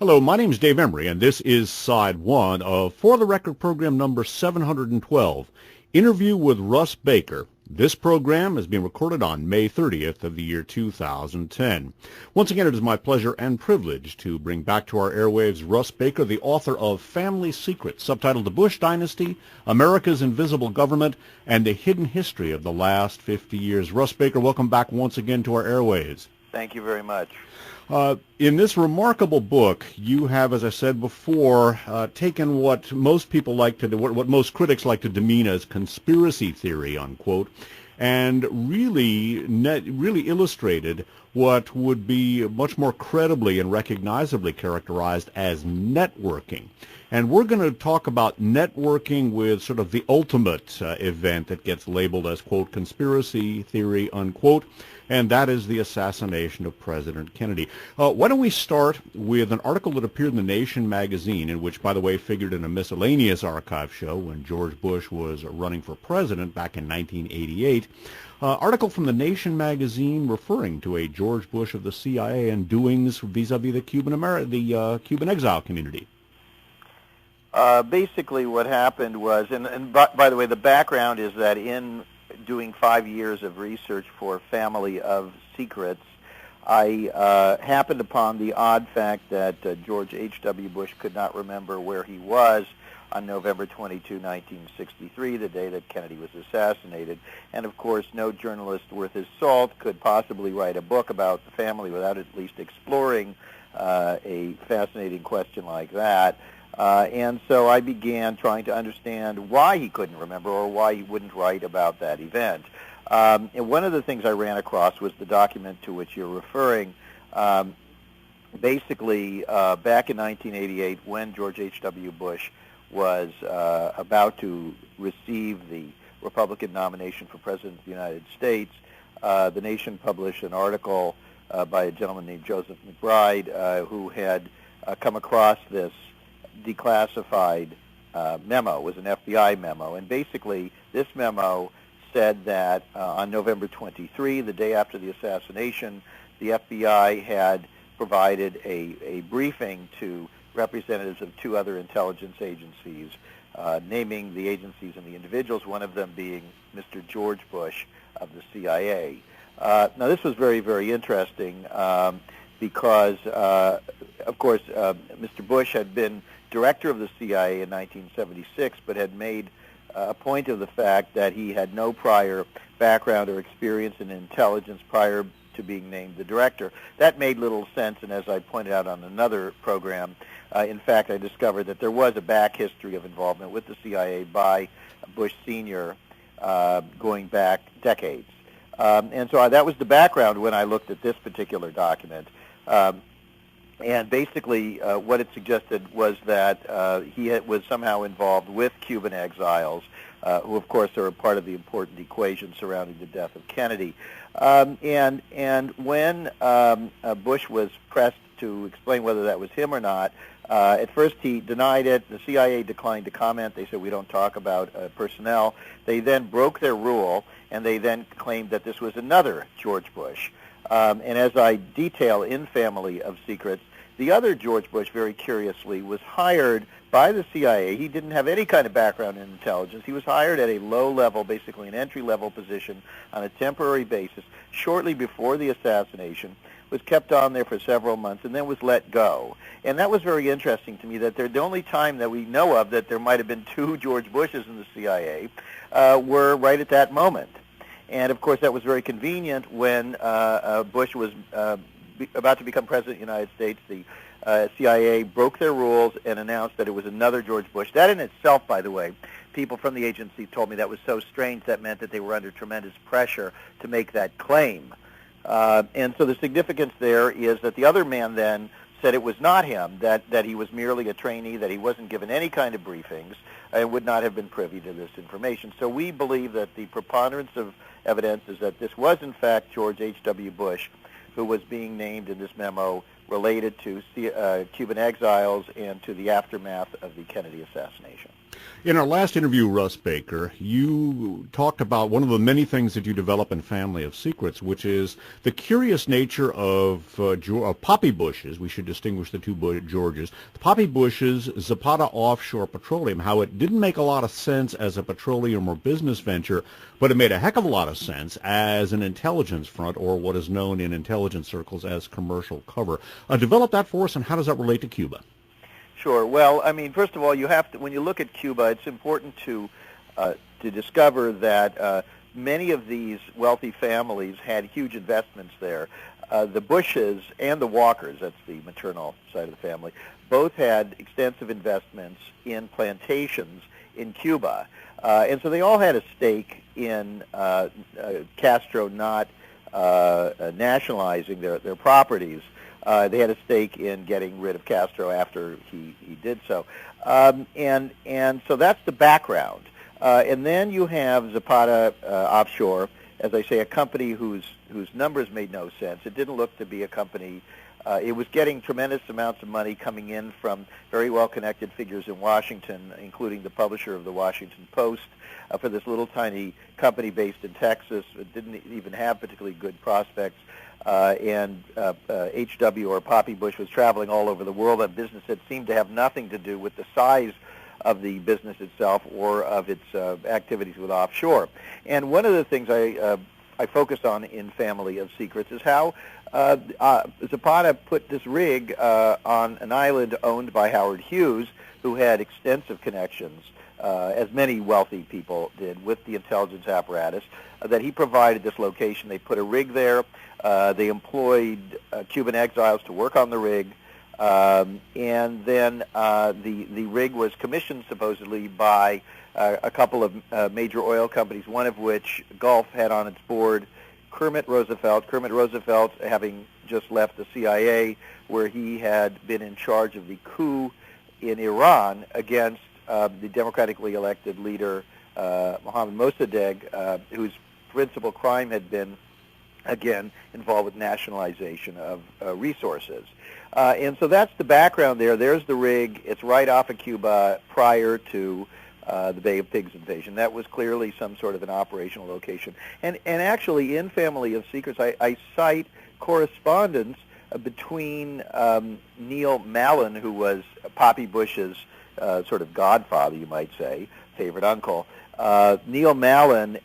Hello, my name is Dave Emory, and this is Side 1 of For the Record program number 712, Interview with Russ Baker. This program is being recorded on May 30th of the year 2010. Once again, it is my pleasure and privilege to bring back to our airwaves Russ Baker, the author of Family Secrets, subtitled The Bush Dynasty, America's Invisible Government, and the Hidden History of the Last 50 Years. Russ Baker, welcome back once again to our airwaves. Thank you very much. In this remarkable book, you have, as I said before, taken what most people like to do, what most critics like to demean as conspiracy theory, unquote, and really illustrated what would be much more credibly and recognizably characterized as networking. And we're going to talk about networking with sort of the ultimate event that gets labeled as, quote, conspiracy theory, unquote, and that is the assassination of President Kennedy. Why don't we start with an article that appeared in The Nation magazine, in which, by the way, figured in a miscellaneous archive show when George Bush was running for president back in 1988. Article from The Nation magazine referring to a George Bush of the CIA and doings vis-a-vis the Cuban exile community. Basically what happened was, and by the way, the background is that in doing 5 years of research for Family of Secrets, I happened upon the odd fact that George H.W. Bush could not remember where he was on November 22, 1963, the day that Kennedy was assassinated. And of course, no journalist worth his salt could possibly write a book about the family without at least exploring a fascinating question like that. And so I began trying to understand why he couldn't remember or why he wouldn't write about that event. And one of the things I ran across was the document to which you're referring. Basically, back in 1988, when George H.W. Bush was about to receive the Republican nomination for President of the United States, The Nation published an article by a gentleman named Joseph McBride who had come across this declassified memo. It was an FBI memo, and basically this memo said that on November 23, the day after the assassination, the FBI had provided a briefing to representatives of two other intelligence agencies, naming the agencies and the individuals, one of them being Mr. George Bush of the CIA. Now this was very, very interesting because, of course, Mr. Bush had been director of the CIA in 1976, but had made a point of the fact that he had no prior background or experience in intelligence prior to being named the director. That made little sense, and as I pointed out on another program, in fact, I discovered that there was a back history of involvement with the CIA by Bush Sr. Going back decades. And so that was the background when I looked at this particular document. And basically what it suggested was that he was somehow involved with Cuban exiles, who of course are a part of the important equation surrounding the death of Kennedy. And when Bush was pressed to explain whether that was him or not, at first he denied it. The CIA declined to comment. They said, we don't talk about personnel. They then broke their rule, and they then claimed that this was another George Bush. And as I detail in Family of Secrets, the other George Bush, very curiously, was hired by the CIA. He didn't have any kind of background in intelligence. He was hired at a low level, basically an entry-level position on a temporary basis shortly before the assassination, was kept on there for several months, and then was let go. And that was very interesting to me, that the only time that we know of that there might have been two George Bushes in the CIA were right at that moment. And, of course, that was very convenient when Bush was about to become president of the United States. The CIA broke their rules and announced that it was another George Bush. That in itself, by the way, people from the agency told me that was so strange. That meant that they were under tremendous pressure to make that claim. And so the significance there is that the other man then said it was not him, that he was merely a trainee, that he wasn't given any kind of briefings, and would not have been privy to this information. So we believe that the preponderance of evidence is that this was, in fact, George H.W. Bush, who was being named in this memo related to Cuban exiles and to the aftermath of the Kennedy assassination. In our last interview, Russ Baker, you talked about one of the many things that you develop in Family of Secrets, which is the curious nature of poppy bushes. We should distinguish the two Georges. The poppy bushes, Zapata offshore petroleum, how it didn't make a lot of sense as a petroleum or business venture, but it made a heck of a lot of sense as an intelligence front, or what is known in intelligence circles as commercial cover. Develop that for us, and how does that relate to Cuba? Sure. Well, I mean, first of all, you have to, when you look at Cuba, it's important to discover that many of these wealthy families had huge investments there. The Bushes and the Walkers, that's the maternal side of the family, both had extensive investments in plantations in Cuba. And so they all had a stake in Castro not nationalizing their properties. They had a stake in getting rid of Castro after he did so. And so that's the background. And then you have Zapata Offshore, as I say, a company whose numbers made no sense. It didn't look to be a company. It was getting tremendous amounts of money coming in from very well-connected figures in Washington, including the publisher of the Washington Post, for this little tiny company based in Texas. It didn't even have particularly good prospects. And H.W. or Poppy Bush was traveling all over the world on business that seemed to have nothing to do with the size of the business itself or of its activities with offshore. And one of the things I focused on in Family of Secrets is how Zapata put this rig on an island owned by Howard Hughes, who had extensive connections, as many wealthy people did, with the intelligence apparatus, that he provided this location. They put a rig there. They employed Cuban exiles to work on the rig. And then the rig was commissioned supposedly by a couple of major oil companies, one of which Gulf had on its board Kermit Roosevelt. Kermit Roosevelt, having just left the CIA, where he had been in charge of the coup in Iran against the democratically elected leader Mohammad Mossadegh, whose principal crime had been, again, involved with nationalization of resources. And so that's the background there. There's the rig. It's right off of Cuba prior to the Bay of Pigs invasion. That was clearly some sort of an operational location. And actually, in Family of Secrets, I cite correspondence between Neil Mallon, who was Poppy Bush's sort of godfather, you might say, favorite uncle, Neil Mallon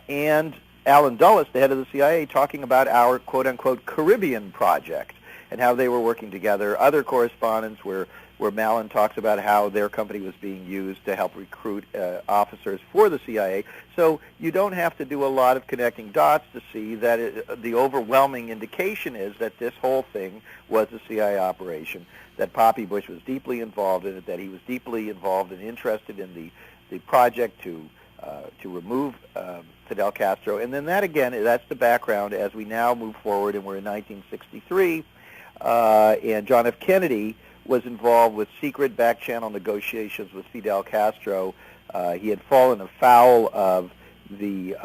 and Allen Dulles, the head of the CIA, talking about our quote-unquote Caribbean project and how they were working together. Other correspondence where Mallon talks about how their company was being used to help recruit officers for the CIA. So you don't have to do a lot of connecting dots to see that the overwhelming indication is that this whole thing was a CIA operation, that Poppy Bush was deeply involved in it, that he was deeply involved and interested in the project to remove Fidel Castro. And then that, again, that's the background as we now move forward, and we're in 1963, and John F. Kennedy was involved with secret back-channel negotiations with Fidel Castro. He had fallen afoul of the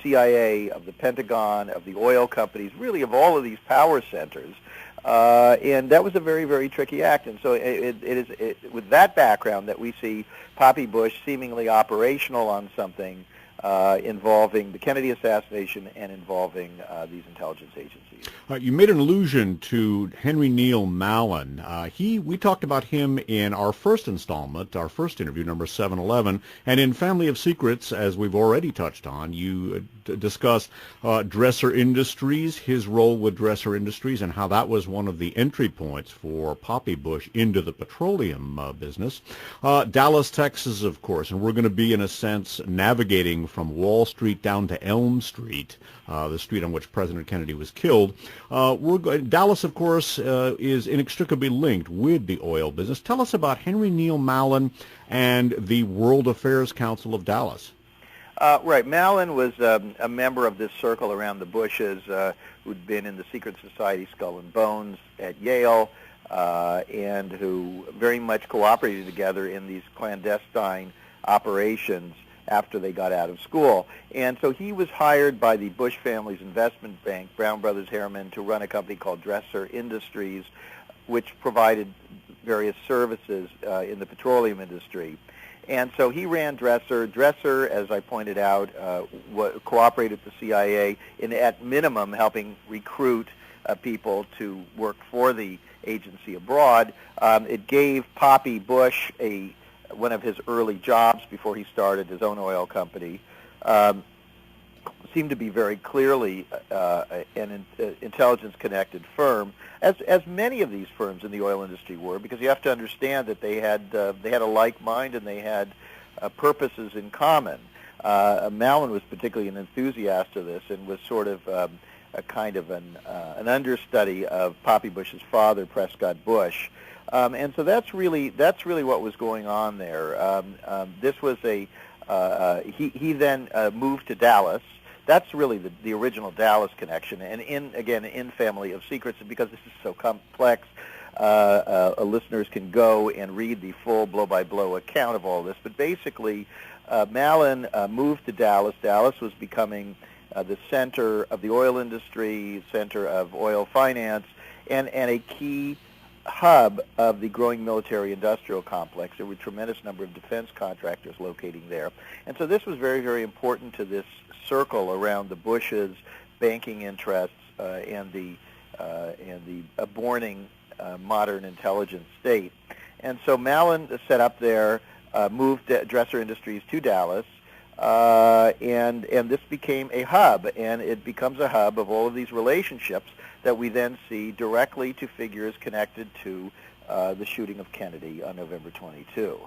CIA, of the Pentagon, of the oil companies, really of all of these power centers. And that was a very, very tricky act. And so it is with that background that we see Poppy Bush seemingly operational on something involving the Kennedy assassination and involving these intelligence agencies. You made an allusion to Henry Neil Mallon. We talked about him in our first installment, our first interview, number 711, and in Family of Secrets, as we've already touched on, you discussed Dresser Industries, his role with Dresser Industries, and how that was one of the entry points for Poppy Bush into the petroleum business. Dallas, Texas, of course, and we're going to be, in a sense, navigating from Wall Street down to Elm Street, the street on which President Kennedy was killed. Dallas, of course, is inextricably linked with the oil business. Tell us about Henry Neil Mallon and the World Affairs Council of Dallas. Right. Mallon was a member of this circle around the Bushes who'd been in the secret society Skull and Bones at Yale and who very much cooperated together in these clandestine operations after they got out of school. And so he was hired by the Bush family's investment bank, Brown Brothers Harriman, to run a company called Dresser Industries, which provided various services in the petroleum industry. And so he ran Dresser. Dresser, as I pointed out, cooperated with the CIA in, at minimum, helping recruit people to work for the agency abroad. It gave Poppy Bush one of his early jobs before he started his own oil company. Seemed to be very clearly an intelligence-connected firm, as many of these firms in the oil industry were, because you have to understand that they had a like mind and they had purposes in common. Mallon was particularly an enthusiast of this and was sort of a kind of an understudy of Poppy Bush's father, Prescott Bush. And so that's really what was going on there. This was he then moved to Dallas. That's really the original Dallas connection. And in Family of Secrets, because this is so complex, listeners can go and read the full blow-by-blow account of all this. But basically, Mallon moved to Dallas. Dallas was becoming the center of the oil industry, center of oil finance, and a key hub of the growing military-industrial complex. There were a tremendous number of defense contractors locating there. And so this was very, very important to this circle around the Bushes' banking interests and the aborning modern intelligence state. And so Mallon set up there, moved Dresser Industries to Dallas, and this became a hub, and it becomes a hub of all of these relationships that we then see directly to figures connected to the shooting of Kennedy on November 22.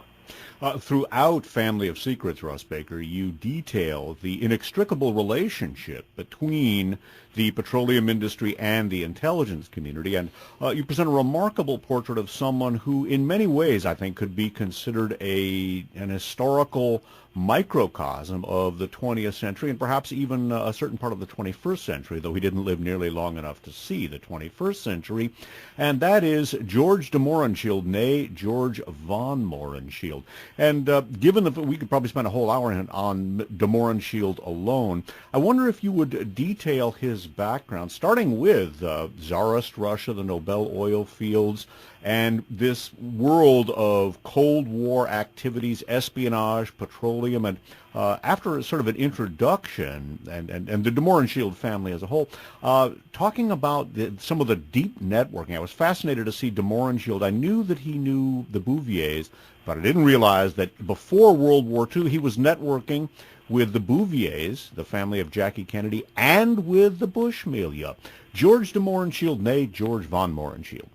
Throughout Family of Secrets, Russ Baker, you detail the inextricable relationship between the petroleum industry and the intelligence community, and you present a remarkable portrait of someone who, in many ways, I think, could be considered an historical microcosm of the 20th century and perhaps even a certain part of the 21st century, though he didn't live nearly long enough to see the 21st century, and that is George de Mohrenschildt, nay, George von Mohrenschildt. And given that we could probably spend a whole hour on de Mohrenschildt alone, I wonder if you would detail his background, starting with Tsarist Russia, the Nobel oil fields, and this world of Cold War activities, espionage, petroleum, and after sort of an introduction, and the de Mohrenschildt family as a whole, talking about some of the deep networking. I was fascinated to see de Mohrenschildt. I knew that he knew the Bouviers, but I didn't realize that before World War II he was networking with the Bouviers, the family of Jackie Kennedy, and with the Bush milieu. George de Mohrenschildt, nay, George von Mohrenschildt.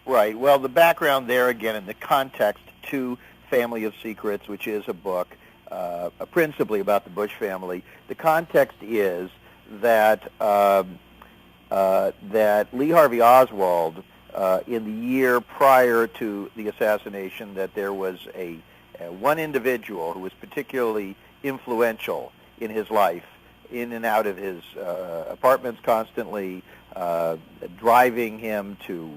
Right. Well, the background there, again, in the context to Family of Secrets, which is a book principally about the Bush family, the context is that that Lee Harvey Oswald, in the year prior to the assassination, that there was one individual who was particularly influential in his life, in and out of his apartments constantly, driving him to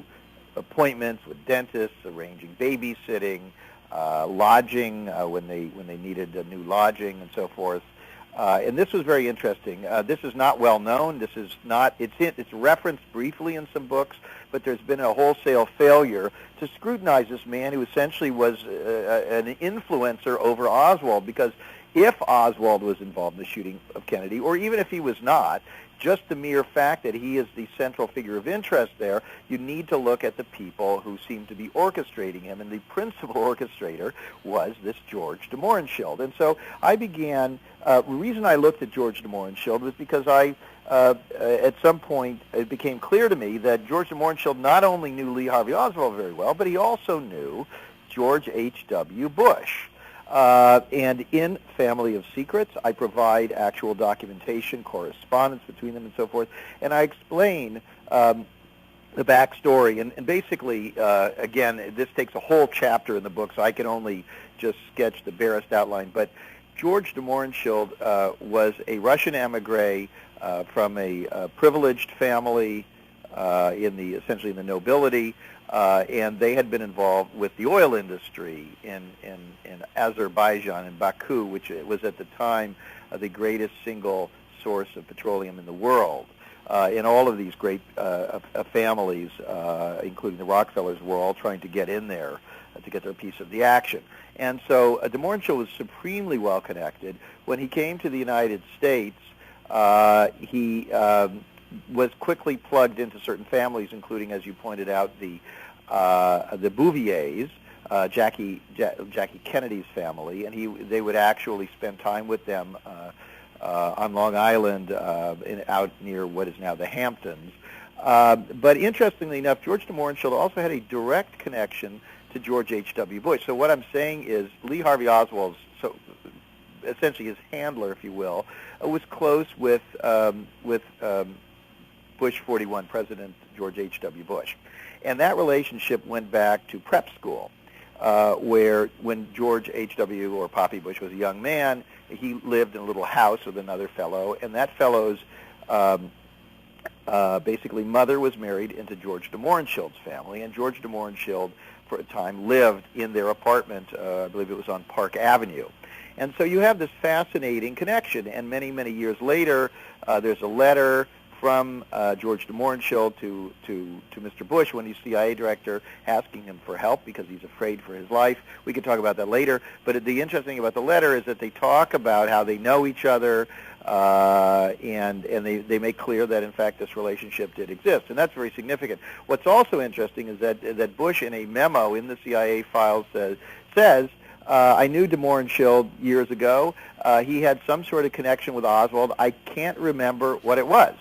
appointments with dentists, arranging babysitting, lodging when they needed a new lodging, and so forth. And this was very interesting. This is not well known. This is not. It's referenced briefly in some books, but there's been a wholesale failure to scrutinize this man who essentially was an influencer over Oswald. Because if Oswald was involved in the shooting of Kennedy, or even if he was not, just the mere fact that he is the central figure of interest there, you need to look at the people who seem to be orchestrating him, and the principal orchestrator was this George de Mohrenschildt. And so I began, the reason I looked at George de Mohrenschildt was because at some point it became clear to me that George de Mohrenschildt not only knew Lee Harvey Oswald very well, but he also knew George H.W. Bush. And in Family of Secrets, I provide actual documentation, correspondence between them, and so forth. And I explain the backstory. And basically, again, this takes a whole chapter in the book, so I can only just sketch the barest outline. But George de Mohrenschildt was a Russian emigre from a privileged family essentially in the nobility. And they had been involved with the oil industry in Azerbaijan, in Baku, which was at the time the greatest single source of petroleum in the world. and all of these great families, including the Rockefellers, were all trying to get in there to get their piece of the action. And so de Mohrenschildt was supremely well connected. When he came to the United States, he was quickly plugged into certain families, including, as you pointed out, the Bouviers, Jackie Kennedy's family, and they would actually spend time with them on Long Island, out near what is now the Hamptons. But interestingly enough, George de Mohrenschildt also had a direct connection to George H.W. Bush. So what I'm saying is Lee Harvey Oswald, so essentially his handler, if you will, was close with Bush 41 President George H.W. Bush. And that relationship went back to prep school, where when George H.W. or Poppy Bush was a young man, he lived in a little house with another fellow, and that fellow's basically mother was married into George de Mohrenschildt's family, and George de Mohrenschildt for a time lived in their apartment, I believe it was on Park Avenue. And so you have this fascinating connection, and many, many years later, there's a letter from George de Mohrenschildt to Mr. Bush when he's CIA director, asking him for help because he's afraid for his life. We can talk about that later. But the interesting thing about the letter is that they talk about how they know each other, and they make clear that, in fact, this relationship did exist. And that's very significant. What's also interesting is that Bush, in a memo in the CIA files, says, I knew de Mohrenschildt years ago. He had some sort of connection with Oswald. I can't remember what it was.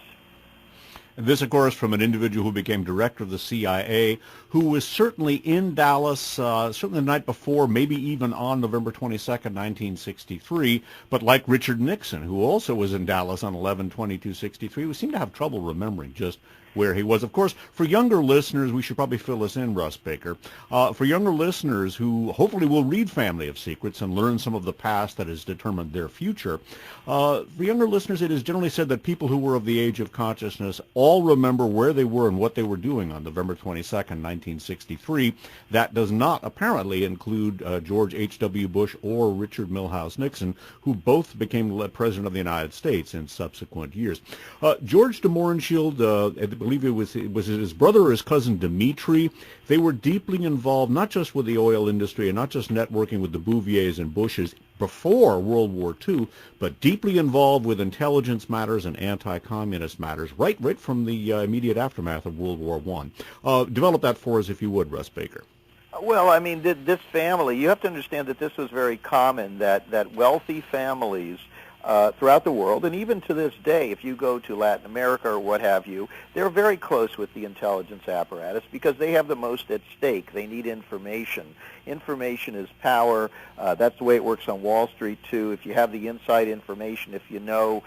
This, of course, from an individual who became director of the CIA, who was certainly in Dallas, certainly the night before, maybe even on November 22nd, 1963. But like Richard Nixon, who also was in Dallas on 11/22/63, we seem to have trouble remembering just where he was. Of course, for younger listeners, we should probably fill this in, Russ Baker. For younger listeners who hopefully will read Family of Secrets and learn some of the past that has determined their future, for younger listeners, it is generally said that people who were of the age of consciousness all remember where they were and what they were doing on November 22nd, 1963. That does not apparently include George H.W. Bush or Richard Milhous Nixon, who both became President of the United States in subsequent years. George de Mohrenschildt, I believe it was his brother or his cousin Dmitri. They were deeply involved not just with the oil industry and not just networking with the Bouviers and Bushes before World War II, but deeply involved with intelligence matters and anti-communist matters right from the immediate aftermath of World War I. Develop that for us, if you would, Russ Baker. Well, I mean, this family, you have to understand that this was very common, that wealthy families throughout the world, and even to this day, if you go to Latin America or what have you, they're very close with the intelligence apparatus because they have the most at stake. They need information. Information is power. That's the way it works on Wall Street, too. If you have the inside information, if you know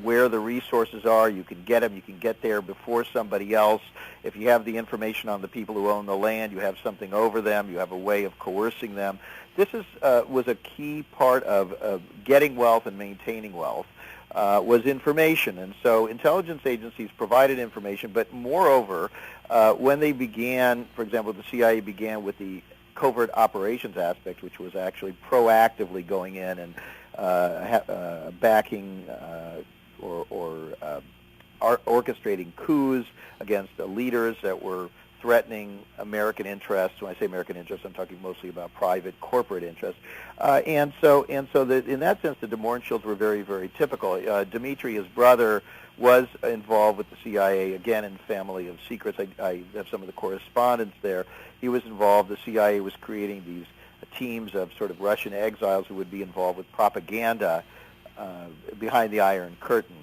where the resources are, you can get them. You can get there before somebody else. If you have the information on the people who own the land, you have something over them. You have a way of coercing them. This was a key part of getting wealth and maintaining wealth, was information. And so intelligence agencies provided information, but moreover, when they began, for example, the CIA began with the covert operations aspect, which was actually proactively going in and backing or orchestrating coups against the leaders that were threatening American interests. When I say American interests, I'm talking mostly about private corporate interests. And so in that sense, the de Mohrenschildts were very, very typical. Dmitri, his brother, was involved with the CIA, again, in Family of Secrets. I have some of the correspondence there. He was involved. The CIA was creating these teams of sort of Russian exiles who would be involved with propaganda behind the Iron Curtain.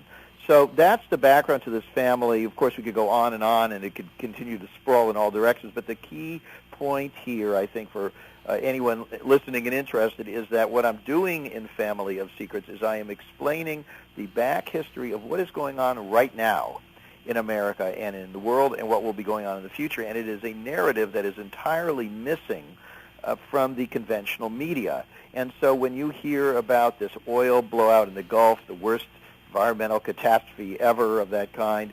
So that's the background to this family. Of course, we could go on, and it could continue to sprawl in all directions. But the key point here, I think, for anyone listening and interested, is that what I'm doing in Family of Secrets is I am explaining the back history of what is going on right now in America and in the world and what will be going on in the future. And it is a narrative that is entirely missing from the conventional media. And so when you hear about this oil blowout in the Gulf, the worst environmental catastrophe ever of that kind,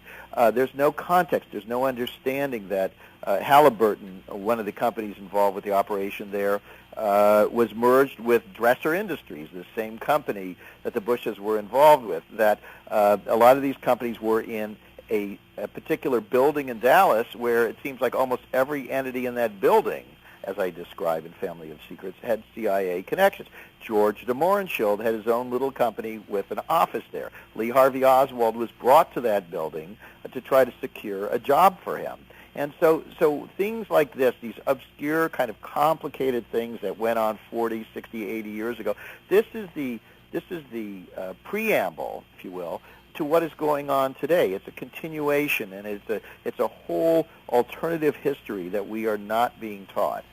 there's no context, there's no understanding that Halliburton, one of the companies involved with the operation there, was merged with Dresser Industries, the same company that the Bushes were involved with, that a lot of these companies were in a particular building in Dallas where it seems like almost every entity in that building, as I describe in Family of Secrets, had CIA connections. George de Mohrenschildt had his own little company with an office there. Lee Harvey Oswald was brought to that building to try to secure a job for him. And so things like this, these obscure kind of complicated things that went on 40, 60, 80 years ago, this is the preamble, if you will, to what is going on today. It's a continuation, and it's a whole alternative history that we are not being taught.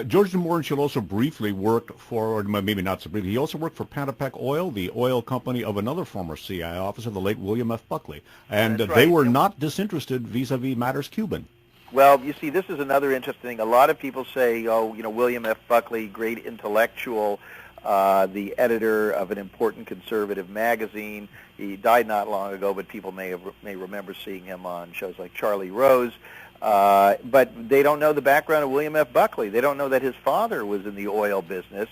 George de Mohrenschildt also briefly worked for, or maybe not so briefly, he also worked for Pantepak Oil, the oil company of another former CIA officer, the late William F. Buckley. And they were not disinterested vis-a-vis matters Cuban. Well, you see, this is another interesting thing. A lot of people say, oh, William F. Buckley, great intellectual, the editor of an important conservative magazine. He died not long ago, but people may remember seeing him on shows like Charlie Rose. But they don't know the background of William F. Buckley. They don't know that his father was in the oil business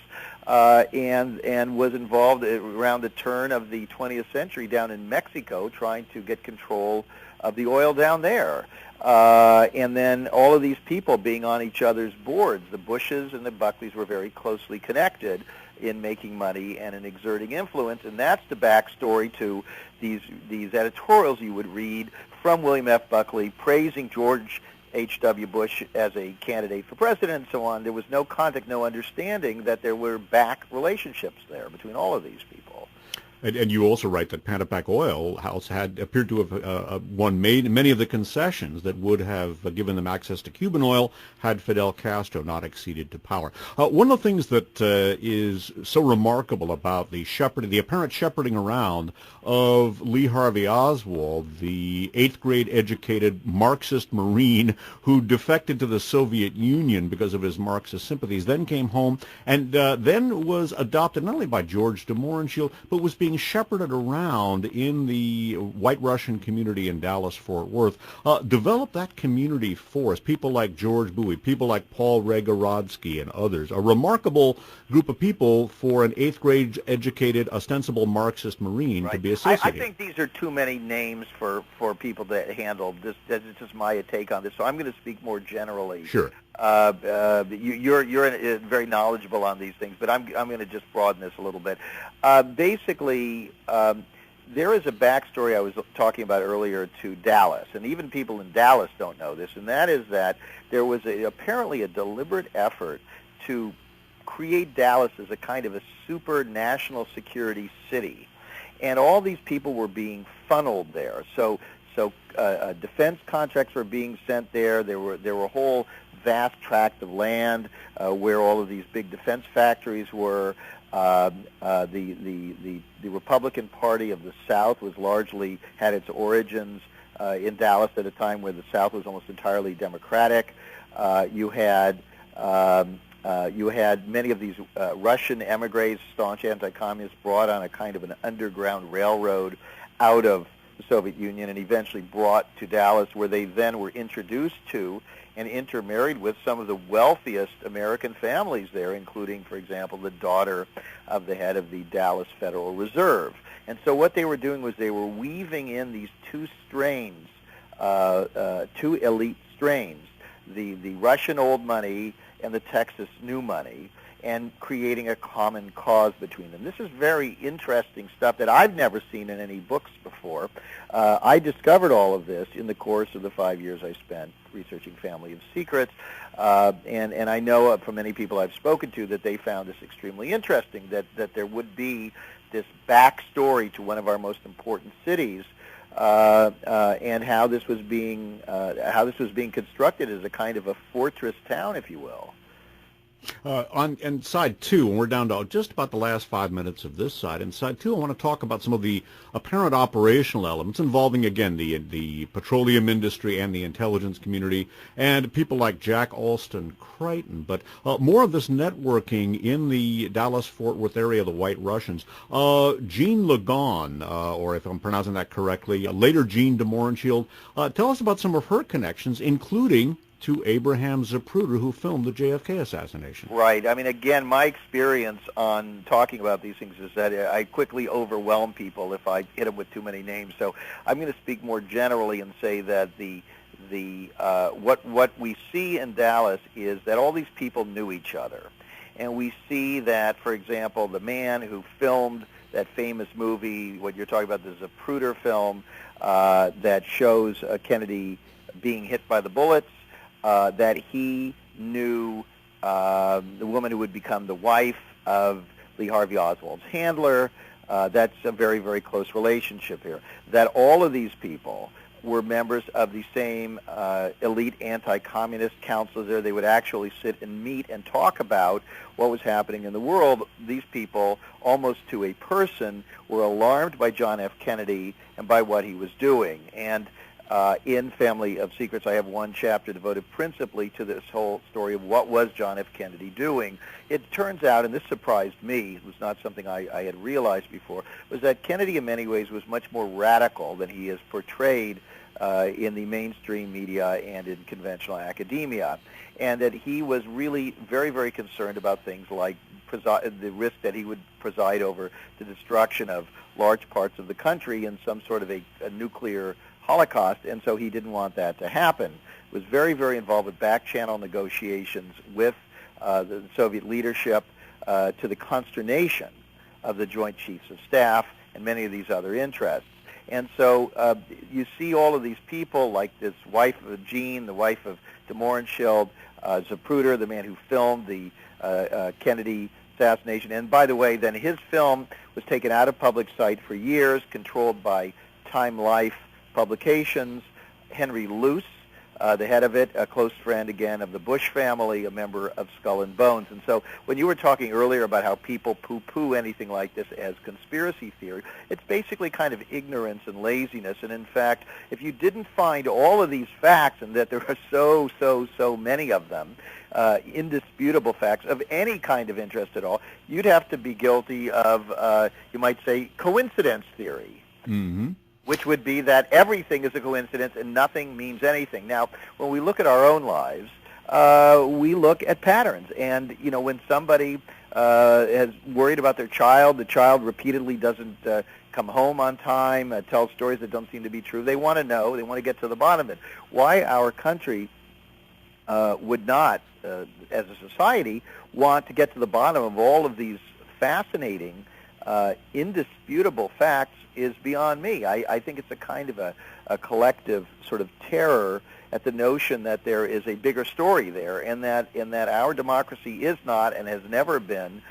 and was involved around the turn of the 20th century down in Mexico trying to get control of the oil down there. And then all of these people being on each other's boards. The Bushes and the Buckleys were very closely connected in making money and in exerting influence, and that's the backstory to these editorials you would read from William F. Buckley praising George H.W. Bush as a candidate for president and so on. There was no contact, no understanding that there were back relationships there between all of these people. And you also write that Pantepak Oil House had appeared to have won many of the concessions that would have given them access to Cuban oil had Fidel Castro not acceded to power. One of the things that is so remarkable about the apparent shepherding around of Lee Harvey Oswald, the 8th grade educated Marxist Marine who defected to the Soviet Union because of his Marxist sympathies, then came home and then was adopted not only by George de Mohrenschildt, but was being shepherded around in the white Russian community in Dallas-Fort Worth, developed that community for us. People like George Bowie, people like Paul Regorodsky and others. A remarkable group of people for an 8th grade educated, ostensible Marxist Marine to be associated. I think these are too many names for people to handle. This is just my take on this, so I'm going to speak more generally. Sure. You're very knowledgeable on these things, but I'm going to just broaden this a little bit. Basically, there is a backstory I was talking about earlier to Dallas, and even people in Dallas don't know this, and that is that there was apparently a deliberate effort to create Dallas as a kind of a super national security city, and all these people were being funneled there. So defense contracts were being sent there. There were whole vast tract of land where all of these big defense factories were. The Republican Party of the South had its origins in Dallas at a time where the South was almost entirely Democratic. You had many of these Russian emigres, staunch anti-communists, brought on a kind of an underground railroad out of the Soviet Union and eventually brought to Dallas, where they then were introduced to and intermarried with some of the wealthiest American families there, including, for example, the daughter of the head of the Dallas Federal Reserve. And so what they were doing was they were weaving in these two strains, two elite strains, the Russian old money and the Texas new money, and creating a common cause between them. This is very interesting stuff that I've never seen in any books before. I discovered all of this in the course of the 5 years I spent researching Family of Secrets, and I know from many people I've spoken to that they found this extremely interesting, that there would be this backstory to one of our most important cities, and how this was being constructed as a kind of a fortress town, if you will. On side 2, and we're down to just about the last 5 minutes of this side, in side 2 I want to talk about some of the apparent operational elements involving, again, the petroleum industry and the intelligence community and people like Jack Alston Crichton, but more of this networking in the Dallas-Fort Worth area, the White Russians. Jean Legon, or if I'm pronouncing that correctly, later Jean de Mohrenschildt, tell us about some of her connections, including to Abraham Zapruder, who filmed the JFK assassination. Right. I mean, again, my experience on talking about these things is that I quickly overwhelm people if I hit them with too many names. So I'm going to speak more generally and say that what we see in Dallas is that all these people knew each other. And we see that, for example, the man who filmed that famous movie, what you're talking about, the Zapruder film, that shows Kennedy being hit by the bullets, that he knew the woman who would become the wife of Lee Harvey Oswald's handler. That's a very, very close relationship here. That all of these people were members of the same elite anti-communist councils there. They would actually sit and meet and talk about what was happening in the world. These people, almost to a person, were alarmed by John F. Kennedy and by what he was doing. And in Family of Secrets, I have one chapter devoted principally to this whole story of what was John F. Kennedy doing. It turns out, and this surprised me, it was not something I had realized before, was that Kennedy in many ways was much more radical than he is portrayed in the mainstream media and in conventional academia, and that he was really very, very concerned about things like the risk that he would preside over the destruction of large parts of the country in some sort of a nuclear Holocaust, and so he didn't want that to happen. Was very, very involved with back-channel negotiations with the Soviet leadership to the consternation of the Joint Chiefs of Staff and many of these other interests. And so you see all of these people, like this wife of Jean, the wife of Mohrenschildt, Zapruder, the man who filmed the Kennedy assassination. And by the way, then his film was taken out of public sight for years, controlled by Time Life Publications. Henry Luce, the head of it, a close friend, again, of the Bush family, a member of Skull and Bones. And so when you were talking earlier about how people poo-poo anything like this as conspiracy theory, it's basically kind of ignorance and laziness. And in fact, if you didn't find all of these facts, and that there are so many of them, indisputable facts of any kind of interest at all, you'd have to be guilty of, you might say, coincidence theory. Mm-hmm. Which would be that everything is a coincidence and nothing means anything. Now, when we look at our own lives, we look at patterns. And, you know, when somebody is worried about their child, the child repeatedly doesn't come home on time, tells stories that don't seem to be true, they want to know, they want to get to the bottom of it. Why our country would not, as a society, want to get to the bottom of all of these fascinating, indisputable facts is beyond me. I think it's a kind of a collective sort of terror at the notion that there is a bigger story there, and that our democracy is not and has never been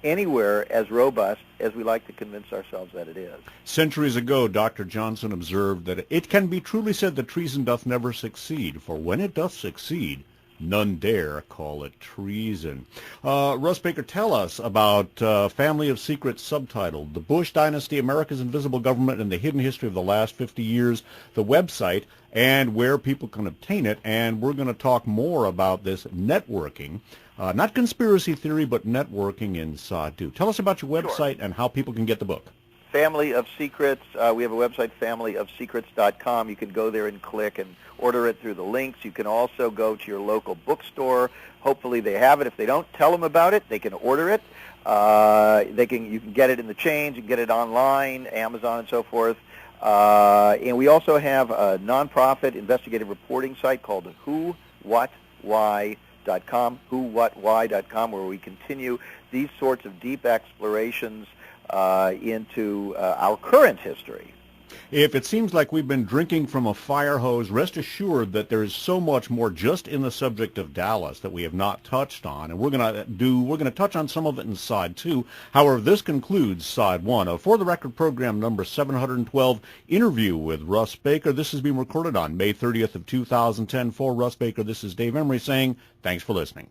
anywhere as robust as we like to convince ourselves that it is. Centuries ago, Dr. Johnson observed that it can be truly said that treason doth never succeed, for when it doth succeed, none dare call it treason. Russ Baker, tell us about Family of Secrets, subtitled The Bush Dynasty, America's Invisible Government and the Hidden History of the Last 50 Years, the website, and where people can obtain it. And we're going to talk more about this networking, not conspiracy theory, but networking in Sadu. Tell us about your website and how people can get the book. Family of Secrets. We have a website, familyofsecrets.com. You can go there and click and order it through the links. You can also go to your local bookstore. Hopefully they have it. If they don't, tell them about it. They can order it. You can get it in the chains. You can get it online, Amazon and so forth. And we also have a nonprofit investigative reporting site called whowhatwhy.com, whowhatwhy.com, where we continue these sorts of deep explorations into our current history. If it seems like we've been drinking from a fire hose, rest assured that there is so much more just in the subject of Dallas that we have not touched on, and we're going to touch on some of it in Side 2. However, this concludes Side 1 of For the Record program number 712, interview with Russ Baker. This has been recorded on May 30th of 2010. For Russ Baker, this is Dave Emory saying thanks for listening.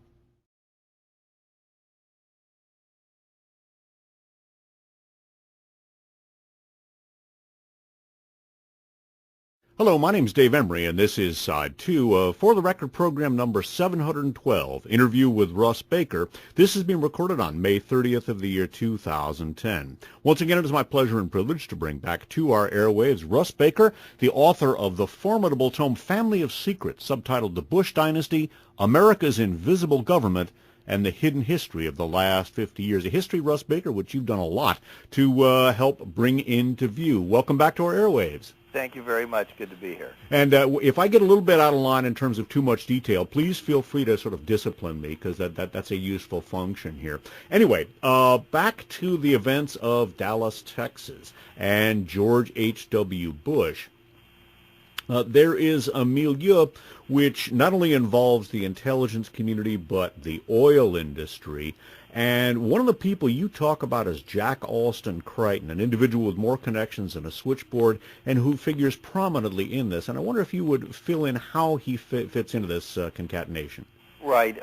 Hello, my name's Dave Emory, and this is Side 2 of For the Record program number 712, interview with Russ Baker. This has been recorded on May 30th of the year 2010. Once again, it is my pleasure and privilege to bring back to our airwaves Russ Baker, the author of the formidable tome Family of Secrets, subtitled The Bush Dynasty, America's Invisible Government, and the Hidden History of the Last 50 Years. A history, Russ Baker, which you've done a lot to help bring into view. Welcome back to our airwaves. Thank you very much. Good to be here. And if I get a little bit out of line in terms of too much detail, please feel free to sort of discipline me, because that's a useful function here. Anyway, back to the events of Dallas, Texas, and George H.W. Bush. There is a milieu which not only involves the intelligence community, but the oil industry. And one of the people you talk about is Jack Alston Crichton, an individual with more connections than a switchboard and who figures prominently in this. And I wonder if you would fill in how he fits into this concatenation. Right.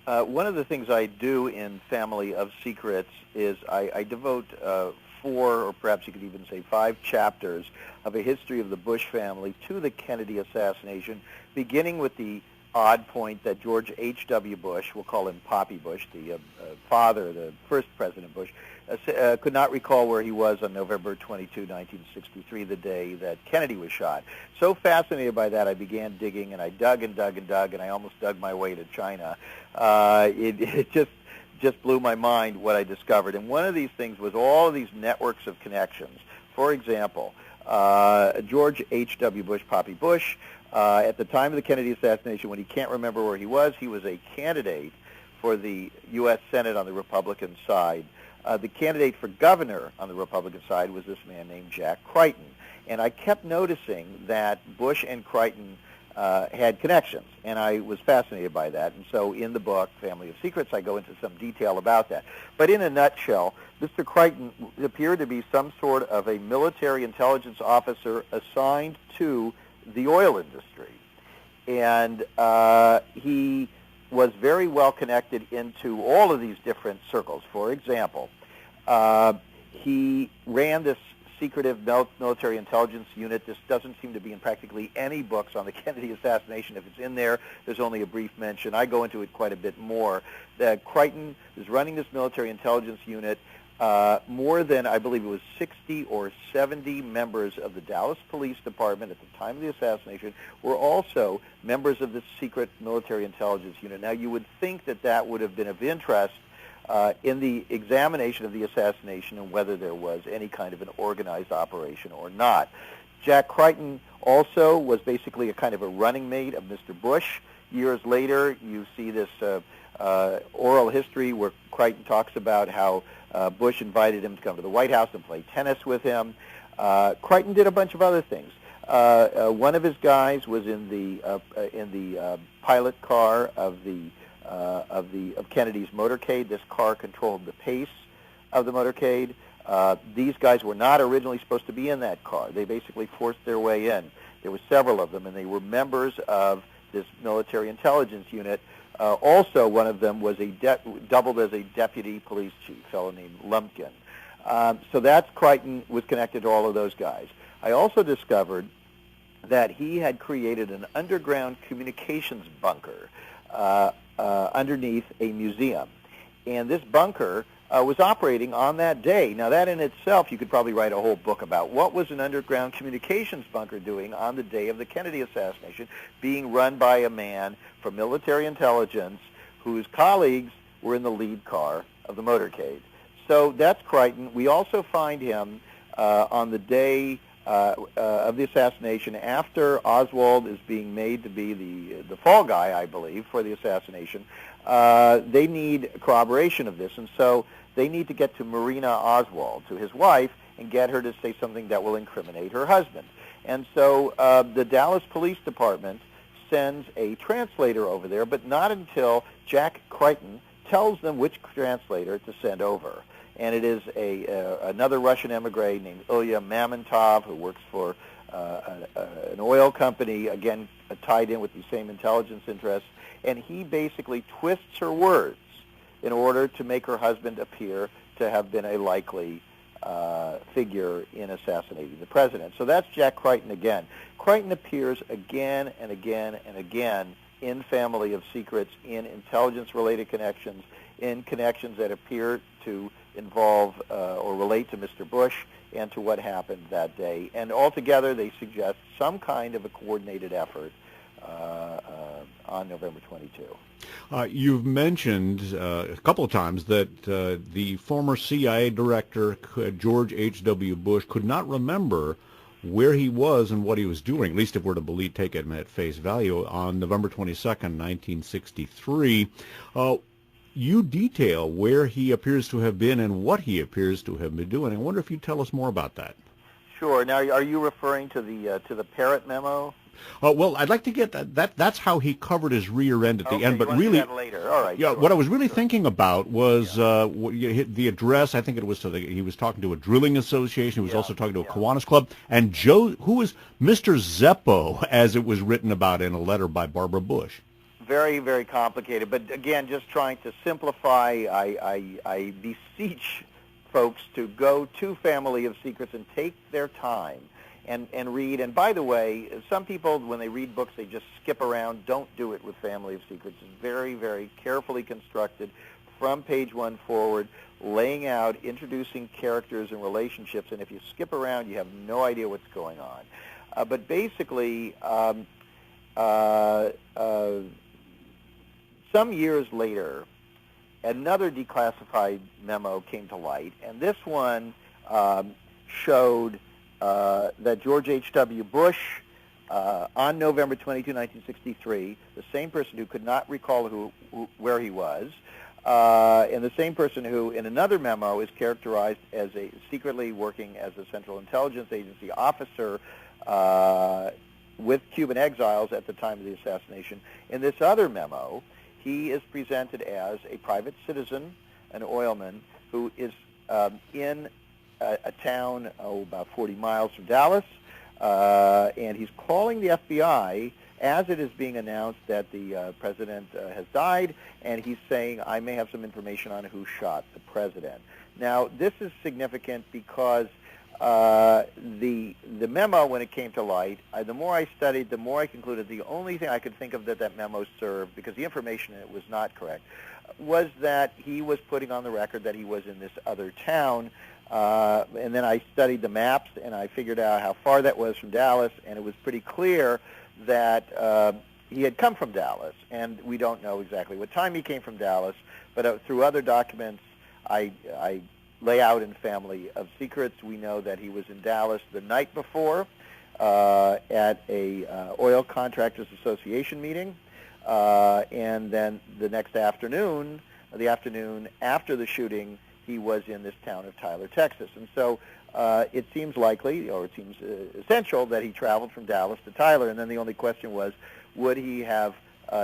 One of the things I do in Family of Secrets is I devote 4, or perhaps you could even say 5 chapters of a history of the Bush family to the Kennedy assassination, beginning with the odd point that George H.W. Bush, we'll call him Poppy Bush, the father, the first President Bush, could not recall where he was on November 22, 1963, the day that Kennedy was shot. So fascinated by that, I began digging, and I dug and dug and dug, and I almost dug my way to China. It just blew my mind what I discovered. And one of these things was all of these networks of connections. For example, George H.W. Bush, Poppy Bush, at the time of the Kennedy assassination, when he can't remember where he was a candidate for the U.S. Senate on the Republican side. The candidate for governor on the Republican side was this man named Jack Crichton. And I kept noticing that Bush and Crichton had connections, and I was fascinated by that. And so in the book, Family of Secrets, I go into some detail about that. But in a nutshell, Mr. Crichton appeared to be some sort of a military intelligence officer assigned to the oil industry. And he was very well connected into all of these different circles. For example, he ran this secretive military intelligence unit. This doesn't seem to be in practically any books on the Kennedy assassination. If it's in there, there's only a brief mention. I go into it quite a bit more. That Crichton is running this military intelligence unit. More than, I believe it was 60 or 70 members of the Dallas Police Department at the time of the assassination were also members of this secret military intelligence unit. Now, you would think that that would have been of interest in the examination of the assassination and whether there was any kind of an organized operation or not. Jack Crichton also was basically a kind of a running mate of Mr. Bush. Years later, you see this oral history where Crichton talks about how Bush invited him to come to the White House and play tennis with him. Crichton did a bunch of other things. One of his guys was in the pilot car of Kennedy's motorcade. This car controlled the pace of the motorcade. These guys were not originally supposed to be in that car. They basically forced their way in. There were several of them, and they were members of this military intelligence unit. Also, one of them was doubled as a deputy police chief, a fellow named Lumpkin. So that's Crichton was connected to all of those guys. I also discovered that he had created an underground communications bunker underneath a museum. And this bunker was operating on that day. Now, that in itself, you could probably write a whole book about. What was an underground communications bunker doing on the day of the Kennedy assassination, being run by a man from military intelligence whose colleagues were in the lead car of the motorcade? So that's Crichton. We also find him on the day of the assassination, after Oswald is being made to be the fall guy, I believe, for the assassination. They need corroboration of this, and so they need to get to Marina Oswald, to his wife, and get her to say something that will incriminate her husband. And so the Dallas Police Department sends a translator over there, but not until Jack Crichton tells them which translator to send over. And it is another Russian emigre named Ilya Mamontov, who works for an oil company, again tied in with the same intelligence interests. And he basically twists her words in order to make her husband appear to have been a likely figure in assassinating the president. So that's Jack Crichton again. Crichton appears again and again and again in Family of Secrets, in intelligence-related connections, in connections that appear to involve or relate to Mr. Bush and to what happened that day. And altogether, they suggest some kind of a coordinated effort on November 22. You've mentioned a couple of times that the former CIA director, George H.W. Bush, could not remember where he was and what he was doing, at least if we're to take him at face value, on November 22nd, 1963. You detail where he appears to have been and what he appears to have been doing. I wonder if you'd tell us more about that. Sure. Now, are you referring to the Parrott memo? Well, I'd like to get that. That's how he covered his rear end at the end. But you really, want to do that later. All right. Yeah. Sure. What I was really thinking about was the address. I think it was he was talking to a drilling association. He was also talking to a Kiwanis club. And Joe, who was Mr. Zeppo, as it was written about in a letter by Barbara Bush. Very, very complicated. But again, just trying to simplify, I beseech folks to go to Family of Secrets and take their time and read. And by the way, some people, when they read books, they just skip around. Don't do it with Family of Secrets. It's very, very carefully constructed from page one forward, laying out, introducing characters and relationships. And if you skip around, you have no idea what's going on. But basically, some years later, another declassified memo came to light, and this one showed that George H.W. Bush, on November 22, 1963, the same person who could not recall where he was, and the same person who, in another memo, is characterized as secretly working as a Central Intelligence Agency officer with Cuban exiles at the time of the assassination. In this other memo, he is presented as a private citizen, an oilman, who is in a town about 40 miles from Dallas, and he's calling the FBI as it is being announced that the president has died, and he's saying, I may have some information on who shot the president. Now, this is significant because the memo, when it came to light, the more I studied, the more I concluded the only thing I could think of that memo served, because the information in it was not correct, was that he was putting on the record that he was in this other town. And then I studied the maps, and I figured out how far that was from Dallas, and it was pretty clear that he had come from Dallas, and we don't know exactly what time he came from Dallas, but through other documents I lay out in Family of Secrets, we know that he was in Dallas the night before at a Oil Contractors Association meeting, and then the next afternoon, the afternoon after the shooting, he was in this town of Tyler, Texas. And so it seems likely, or it seems essential, that he traveled from Dallas to Tyler. And then the only question was, would he have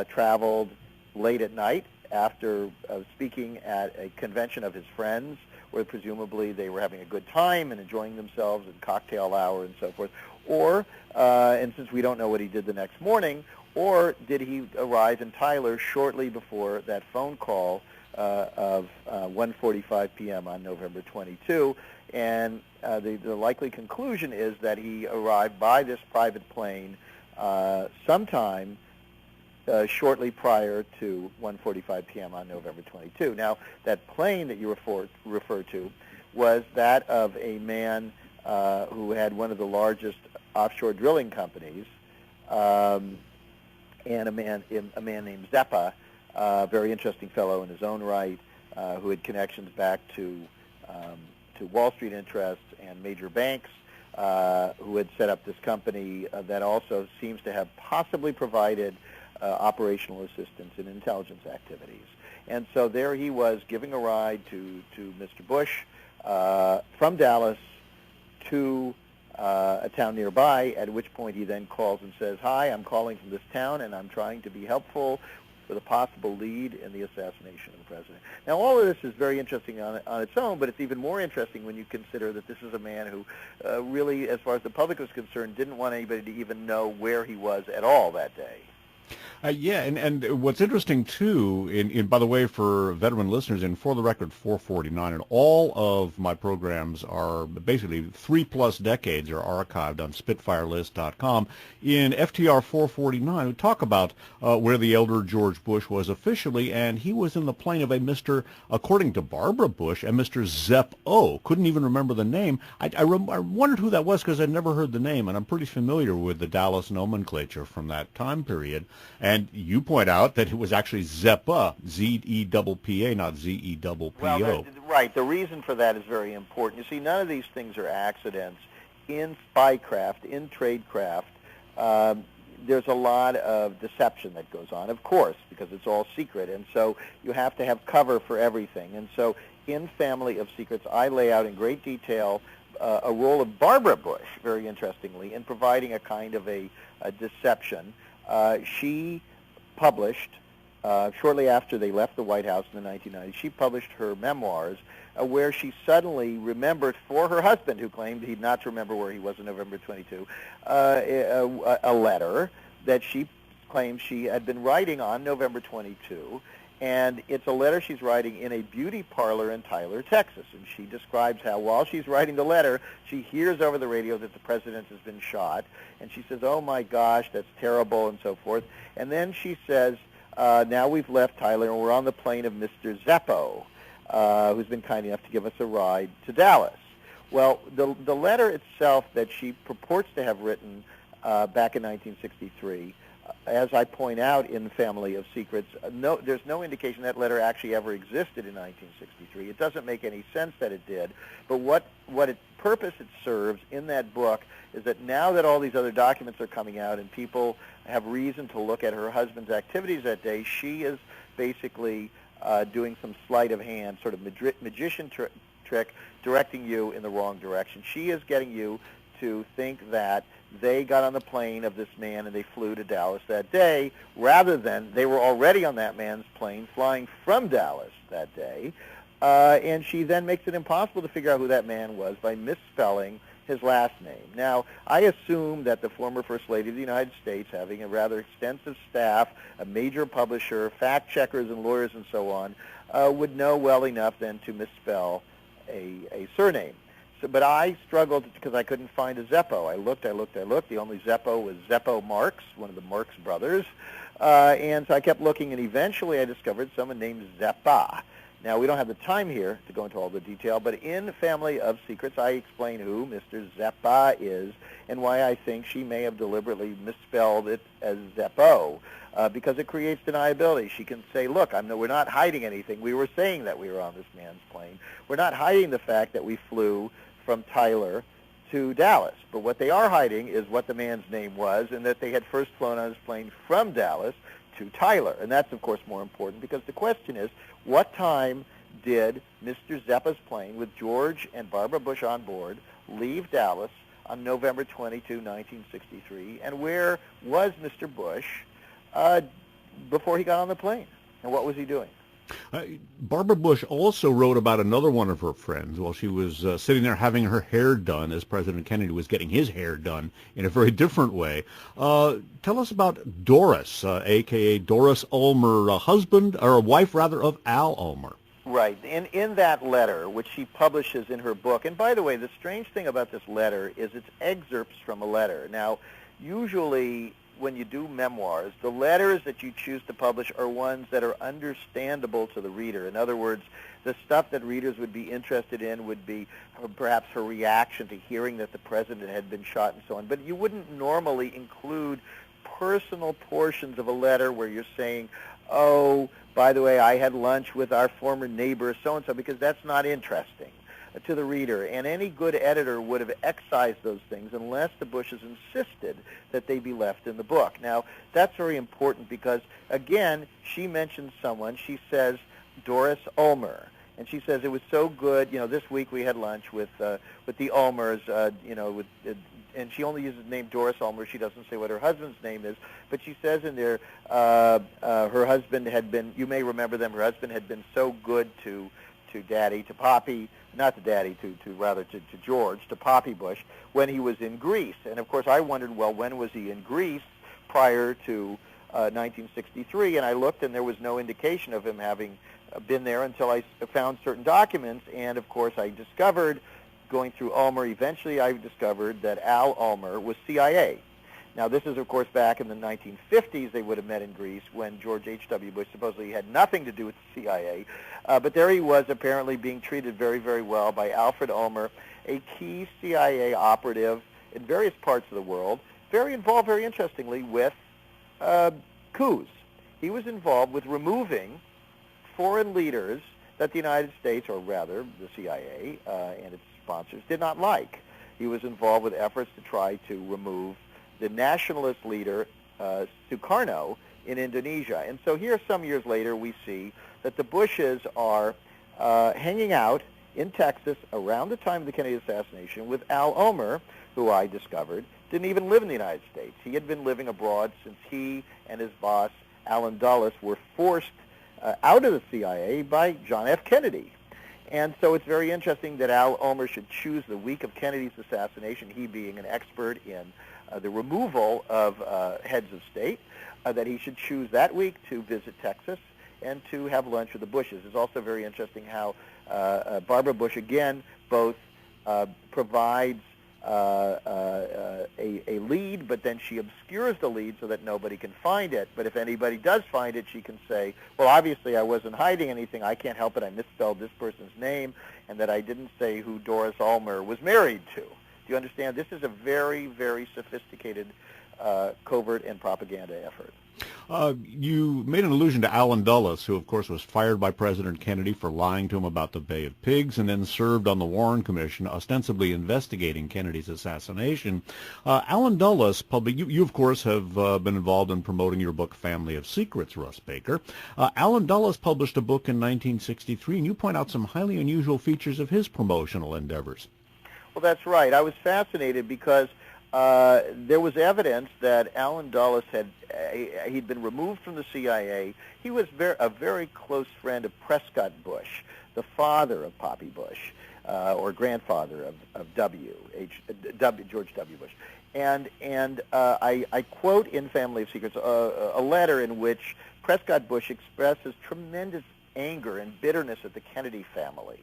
traveled late at night after speaking at a convention of his friends, where presumably they were having a good time and enjoying themselves at cocktail hour and so forth? Or, and since we don't know what he did the next morning, or did he arrive in Tyler shortly before that phone call of 1:45 p.m. on November 22, and the likely conclusion is that he arrived by this private plane sometime shortly prior to 1:45 p.m. on November 22. Now, that plane that you refer to was that of a man who had one of the largest offshore drilling companies, and a man named Zappa, a very interesting fellow in his own right, who had connections back to Wall Street interests and major banks, who had set up this company that also seems to have possibly provided operational assistance in intelligence activities. And so there he was giving a ride to Mr. Bush from Dallas to a town nearby, at which point he then calls and says, hi, I'm calling from this town, and I'm trying to be helpful with a possible lead in the assassination of the president. Now, all of this is very interesting on its own, but it's even more interesting when you consider that this is a man who really, as far as the public was concerned, didn't want anybody to even know where he was at all that day. Yeah, and what's interesting too, by the way, for veteran listeners, in For the Record 449, and all of my programs are basically 3+ decades are archived on SpitfireList.com. In FTR 449, we talk about where the elder George Bush was officially, and he was in the plane of a Mr., according to Barbara Bush, a Mr. Zepp O. Couldn't even remember the name. I wondered who that was because I'd never heard the name, and I'm pretty familiar with the Dallas nomenclature from that time period. And you point out that it was actually Zeppa, Z-E-P-P-A, not Z-E-P-P-O. Well, right. The reason for that is very important. You see, none of these things are accidents. In spycraft, in tradecraft, there's a lot of deception that goes on, of course, because it's all secret. And so you have to have cover for everything. And so in Family of Secrets, I lay out in great detail a role of Barbara Bush, very interestingly, in providing a kind of a deception. She published, shortly after they left the White House in the 1990s, she published her memoirs where she suddenly remembered for her husband, who claimed he'd not to remember where he was on November 22, a letter that she claimed she had been writing on November 22. And it's a letter she's writing in a beauty parlor in Tyler, Texas. And she describes how while she's writing the letter, she hears over the radio that the president has been shot. And she says, oh, my gosh, that's terrible, and so forth. And then she says, now we've left Tyler, and we're on the plane of Mr. Zeppo, who's been kind enough to give us a ride to Dallas. Well, the letter itself that she purports to have written back in 1963, as I point out in Family of Secrets, there's no indication that letter actually ever existed in 1963. It doesn't make any sense that it did. But what purpose it serves in that book is that now that all these other documents are coming out and people have reason to look at her husband's activities that day, she is basically doing some sleight of hand, sort of magician trick, directing you in the wrong direction. She is getting you to think that they got on the plane of this man and they flew to Dallas that day, rather than they were already on that man's plane flying from Dallas that day. And she then makes it impossible to figure out who that man was by misspelling his last name. Now, I assume that the former First Lady of the United States, having a rather extensive staff, a major publisher, fact checkers and lawyers and so on, would know well enough then to misspell a surname. So, but I struggled because I couldn't find a Zeppo. I looked. The only Zeppo was Zeppo Marx, one of the Marx brothers. And so I kept looking, and eventually I discovered someone named Zeppa. Now, we don't have the time here to go into all the detail, but in Family of Secrets, I explain who Mr. Zeppa is and why I think she may have deliberately misspelled it as Zeppo, because it creates deniability. She can say, look, we're not hiding anything. We were saying that we were on this man's plane. We're not hiding the fact that we flew from Tyler to Dallas. But what they are hiding is what the man's name was and that they had first flown on his plane from Dallas to Tyler. And that's, of course, more important because the question is, what time did Mr. Zeppa's plane with George and Barbara Bush on board leave Dallas on November 22, 1963? And where was Mr. Bush before he got on the plane? And what was he doing? Barbara Bush also wrote about another one of her friends while she was sitting there having her hair done as President Kennedy was getting his hair done in a very different way. Tell us about Doris, a.k.a. Doris Ulmer, husband, or wife, rather, of Al Ulmer. Right. In that letter, which she publishes in her book, and by the way, the strange thing about this letter is it's excerpts from a letter. Now, usually when you do memoirs, the letters that you choose to publish are ones that are understandable to the reader. In other words, the stuff that readers would be interested in would be perhaps her reaction to hearing that the president had been shot and so on. But you wouldn't normally include personal portions of a letter where you're saying, oh, by the way, I had lunch with our former neighbor so-and-so, because that's not interesting to the reader. And any good editor would have excised those things unless the Bushes insisted that they be left in the book. Now, that's very important because, again, she mentions someone. She says Doris Ulmer. And she says it was so good. This week we had lunch with the Ulmers, and she only uses the name Doris Ulmer. She doesn't say what her husband's name is. But she says in there her husband had been, you may remember them, her husband had been so good to Daddy, to Poppy, not to Daddy, to George, to Poppy Bush, when he was in Greece. And, of course, I wondered, well, when was he in Greece prior to 1963, and I looked, and there was no indication of him having been there until I found certain documents. And of course, I discovered, going through Ulmer, eventually I discovered that Al Ulmer was CIA. Now, this is, of course, back in the 1950s. They would have met in Greece when George H.W. Bush supposedly had nothing to do with the CIA. But there he was, apparently being treated very, very well by Alfred Ulmer, a key CIA operative in various parts of the world, very involved, very interestingly, with coups. He was involved with removing foreign leaders that the United States, or rather the CIA and its sponsors, did not like. He was involved with efforts to try to remove the nationalist leader, Sukarno, in Indonesia. And so here, some years later, we see that the Bushes are hanging out in Texas around the time of the Kennedy assassination with Al Ulmer, who I discovered didn't even live in the United States. He had been living abroad since he and his boss, Allen Dulles, were forced out of the CIA by John F. Kennedy. And so it's very interesting that Al Ulmer should choose the week of Kennedy's assassination, he being an expert in the removal of heads of state, that he should choose that week to visit Texas and to have lunch with the Bushes. It's also very interesting how Barbara Bush, again, both provides a lead, but then she obscures the lead so that nobody can find it. But if anybody does find it, she can say, well, obviously I wasn't hiding anything. I can't help it. I misspelled this person's name, and that I didn't say who Doris Ulmer was married to. Do you understand? This is a very, very sophisticated covert and propaganda effort. You made an allusion to Allen Dulles, who, of course, was fired by President Kennedy for lying to him about the Bay of Pigs, and then served on the Warren Commission, ostensibly investigating Kennedy's assassination. Allen Dulles, you, of course, have been involved in promoting your book, Family of Secrets, Russ Baker. Allen Dulles published a book in 1963, and you point out some highly unusual features of his promotional endeavors. Well, that's right. I was fascinated because there was evidence that Allen Dulles he'd been removed from the CIA. He was a very close friend of Prescott Bush, the father of Poppy Bush, or grandfather of George W. Bush. And I quote in Family of Secrets a letter in which Prescott Bush expresses tremendous anger and bitterness at the Kennedy family,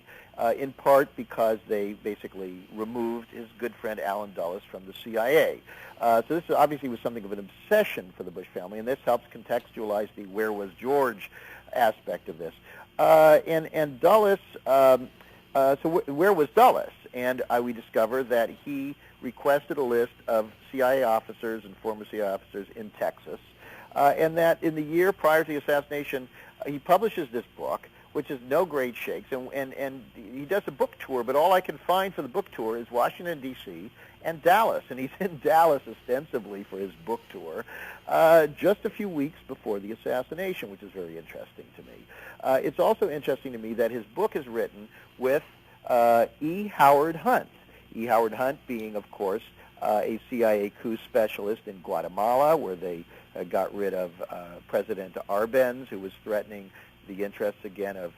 in part because they basically removed his good friend Allen Dulles from the CIA. So this obviously was something of an obsession for the Bush family, and this helps contextualize the "where was George" aspect of this. And Dulles, so where was Dulles? And we discover that he requested a list of CIA officers and former CIA officers in Texas, and that in the year prior to the assassination, he publishes this book, which is no great shakes, and he does a book tour, but all I can find for the book tour is Washington, D.C., and Dallas, and he's in Dallas ostensibly for his book tour, just a few weeks before the assassination, which is very interesting to me. It's also interesting to me that his book is written with E. Howard Hunt. E. Howard Hunt being, of course, a CIA coup specialist in Guatemala, where they got rid of President Arbenz, who was threatening the interests, again, of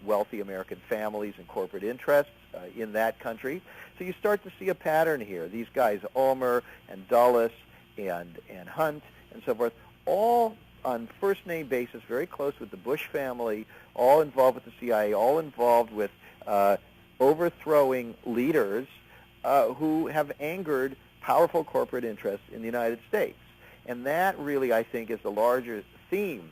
wealthy American families and corporate interests in that country. So you start to see a pattern here. These guys, Ulmer and Dulles and Hunt and so forth, all on first-name basis, very close with the Bush family, all involved with the CIA, all involved with overthrowing leaders who have angered powerful corporate interests in the United States. And that really, I think, is the larger theme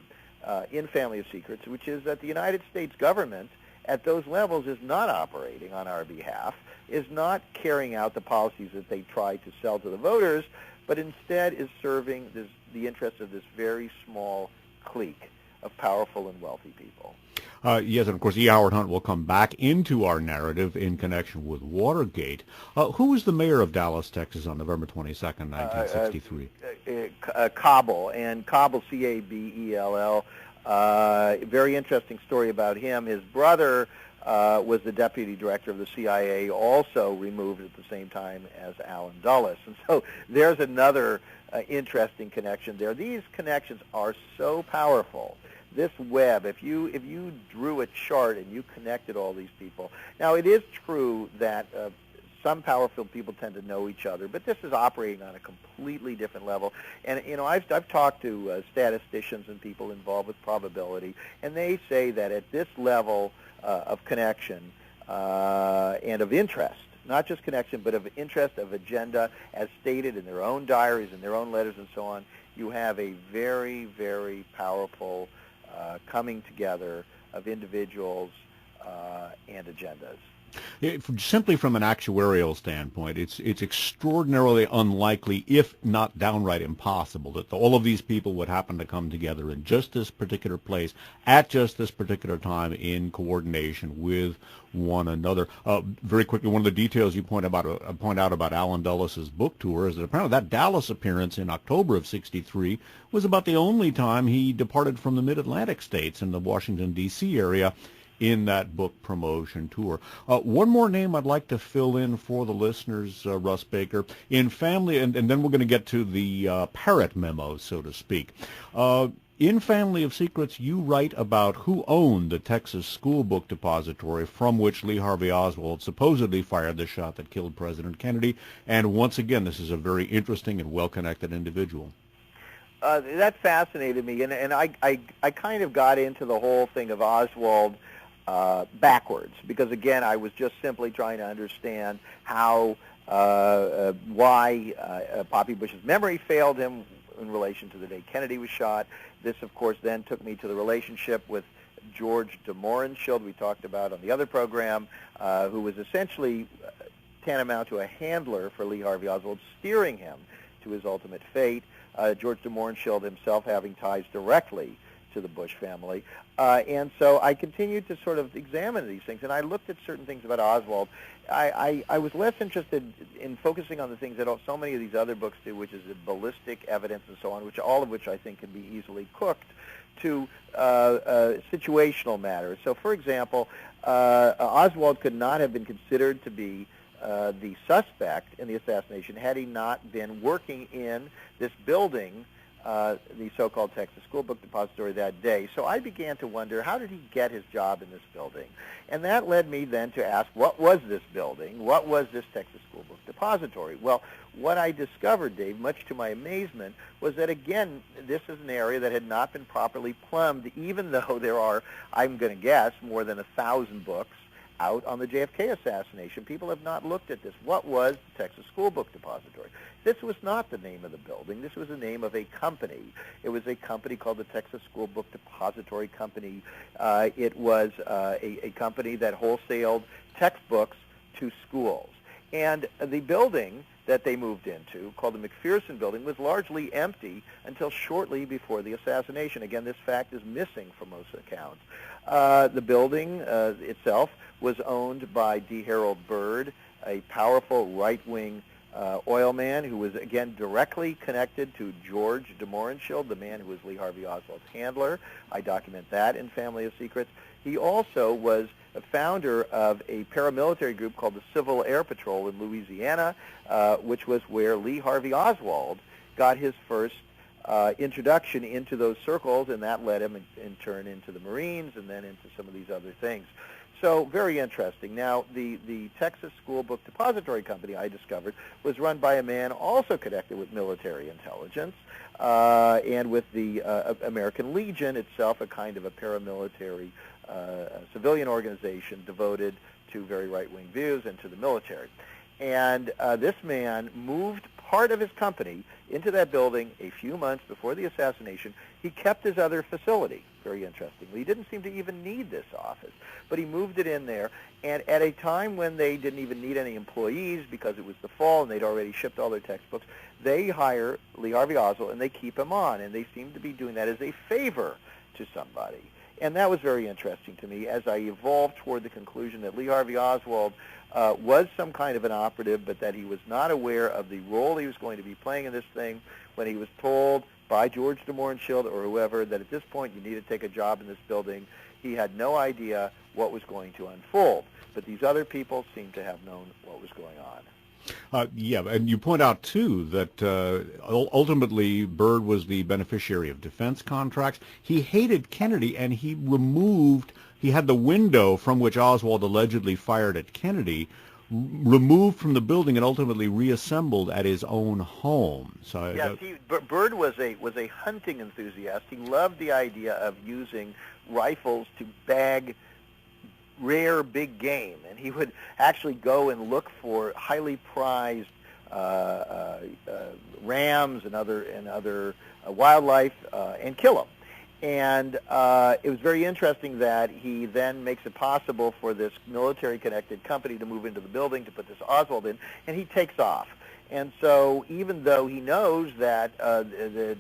in Family of Secrets, which is that the United States government at those levels is not operating on our behalf, is not carrying out the policies that they try to sell to the voters, but instead is serving the interests of this very small clique of powerful and wealthy people. Yes, and of course, E. Howard Hunt will come back into our narrative in connection with Watergate. Who was the mayor of Dallas, Texas, on November 22nd, 1963? Cabell, and Cabell, C-A-B-E-L-L. Very interesting story about him. His brother was the deputy director of the CIA, also removed at the same time as Allen Dulles. And so there's another interesting connection there. These connections are so powerful. This web, if you drew a chart and you connected all these people. Now, it is true that some powerful people tend to know each other, but this is operating on a completely different level. And I've talked to statisticians and people involved with probability, and they say that at this level of connection and of interest, not just connection, but of interest, of agenda, as stated in their own diaries, in their own letters, and so on, you have a very, very powerful coming together of individuals and agendas. Simply from an actuarial standpoint, it's extraordinarily unlikely, if not downright impossible, that all of these people would happen to come together in just this particular place at just this particular time in coordination with one another. Very quickly, one of the details you point out about Allen Dulles' book tour is that apparently that Dallas appearance in October of '63 was about the only time he departed from the Mid-Atlantic states in the Washington, D.C. area in that book promotion tour. One more name I'd like to fill in for the listeners, Russ Baker, in family, and then we're going to get to the parrot memos, so to speak. In Family of Secrets, you write about who owned the Texas School Book Depository from which Lee Harvey Oswald supposedly fired the shot that killed President Kennedy, and once again, this is a very interesting and well-connected individual. That fascinated me, and I kind of got into the whole thing of Oswald backwards, because again, I was just simply trying to understand how, why Poppy Bush's memory failed him in relation to the day Kennedy was shot. This, of course, then took me to the relationship with George de Mohrenschildt, we talked about on the other program, who was essentially tantamount to a handler for Lee Harvey Oswald, steering him to his ultimate fate. George de Mohrenschildt himself having ties directly to the Bush family. And so I continued to sort of examine these things, and I looked at certain things about Oswald. I was less interested in focusing on the things that so many of these other books do, which is the ballistic evidence and so on, all of which I think can be easily cooked, to situational matters. So, for example, Oswald could not have been considered to be the suspect in the assassination had he not been working in this building, the so-called Texas School Book Depository, that day. So I began to wonder, how did he get his job in this building? And that led me then to ask, what was this building? What was this Texas School Book Depository? Well, what I discovered, Dave, much to my amazement, was that, again, this is an area that had not been properly plumbed, even though there are, I'm going to guess, more than 1,000 books out on the JFK assassination. People have not looked at this. What was the Texas School Book Depository? This was not the name of the building. This was the name of a company. It was a company called the Texas School Book Depository Company. It was a company that wholesaled textbooks to schools. And the building that they moved into, called the McPherson Building, was largely empty until shortly before the assassination. Again, this fact is missing from most accounts. The building itself was owned by D. Harold Byrd, a powerful right-wing oil man who was, again, directly connected to George de Mohrenschildt, the man who was Lee Harvey Oswald's handler. I document that in Family of Secrets. He also was a founder of a paramilitary group called the Civil Air Patrol in Louisiana, which was where Lee Harvey Oswald got his first introduction into those circles, and that led him in turn into the Marines and then into some of these other things. So very interesting. Now, the Texas School Book Depository Company, I discovered, was run by a man also connected with military intelligence and with the American Legion itself, a kind of a paramilitary civilian organization devoted to very right-wing views and to the military. And this man moved part of his company into that building a few months before the assassination. He kept his other facility, very interestingly. He didn't seem to even need this office, but he moved it in there. And at a time when they didn't even need any employees because it was the fall and they'd already shipped all their textbooks, they hire Lee Harvey Oswald and they keep him on. And they seem to be doing that as a favor to somebody. And that was very interesting to me as I evolved toward the conclusion that Lee Harvey Oswald was some kind of an operative, but that he was not aware of the role he was going to be playing in this thing when he was told by George de Mohrenschildt or whoever that at this point you need to take a job in this building. He had no idea what was going to unfold, but these other people seemed to have known what was going on. Yeah, and you point out, too, that ultimately Byrd was the beneficiary of defense contracts. He hated Kennedy, and he had the window from which Oswald allegedly fired at Kennedy removed from the building and ultimately reassembled at his own home. So yes, Byrd was a hunting enthusiast. He loved the idea of using rifles to bag rare big game, and he would actually go and look for highly prized rams and other wildlife and kill them. And it was very interesting that he then makes it possible for this military-connected company to move into the building to put this Oswald in, and he takes off. And so even though he knows that the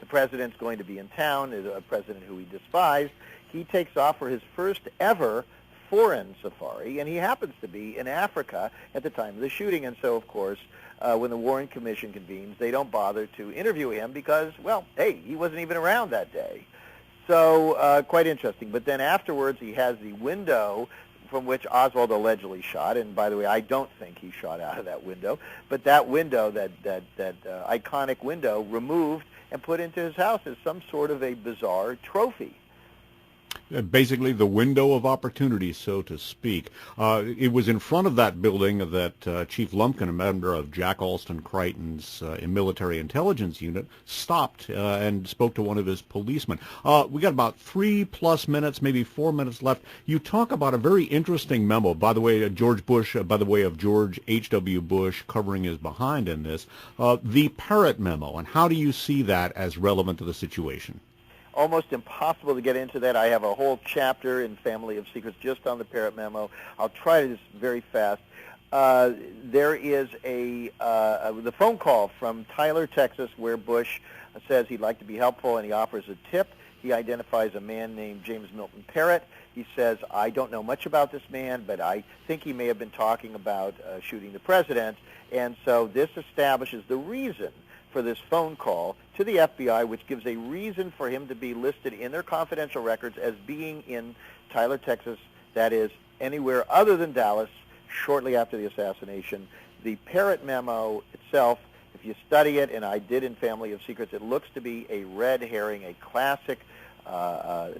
president's going to be in town, a president who he despised, he takes off for his first ever foreign safari, and he happens to be in Africa at the time of the shooting. And so, of course, when the Warren Commission convenes, they don't bother to interview him because, well, hey, he wasn't even around that day. So quite interesting. But then afterwards, he has the window from which Oswald allegedly shot. And by the way, I don't think he shot out of that window. But that window, that iconic window, removed and put into his house as some sort of a bizarre trophy. Basically, the window of opportunity, so to speak. It was in front of that building that Chief Lumpkin, a member of Jack Alston Crichton's military intelligence unit, stopped and spoke to one of his policemen. We got about 3+ minutes, maybe 4 minutes left. You talk about a very interesting memo. By the way, George Bush, by the way of George H.W. Bush, covering his behind in this, the Parrott memo, and how do you see that as relevant to the situation? Almost impossible to get into that. I have a whole chapter in Family of Secrets just on the Parrott memo. I'll try this very fast. There is the phone call from Tyler, Texas, where Bush says he'd like to be helpful, and he offers a tip. He identifies a man named James Milton Parrott. He says, I don't know much about this man, but I think he may have been talking about shooting the president. And so this establishes the reason for this phone call to the FBI, which gives a reason for him to be listed in their confidential records as being in Tyler, Texas, that is, anywhere other than Dallas, shortly after the assassination. The Parrott memo itself, if you study it, and I did in Family of Secrets, it looks to be a red herring, a classic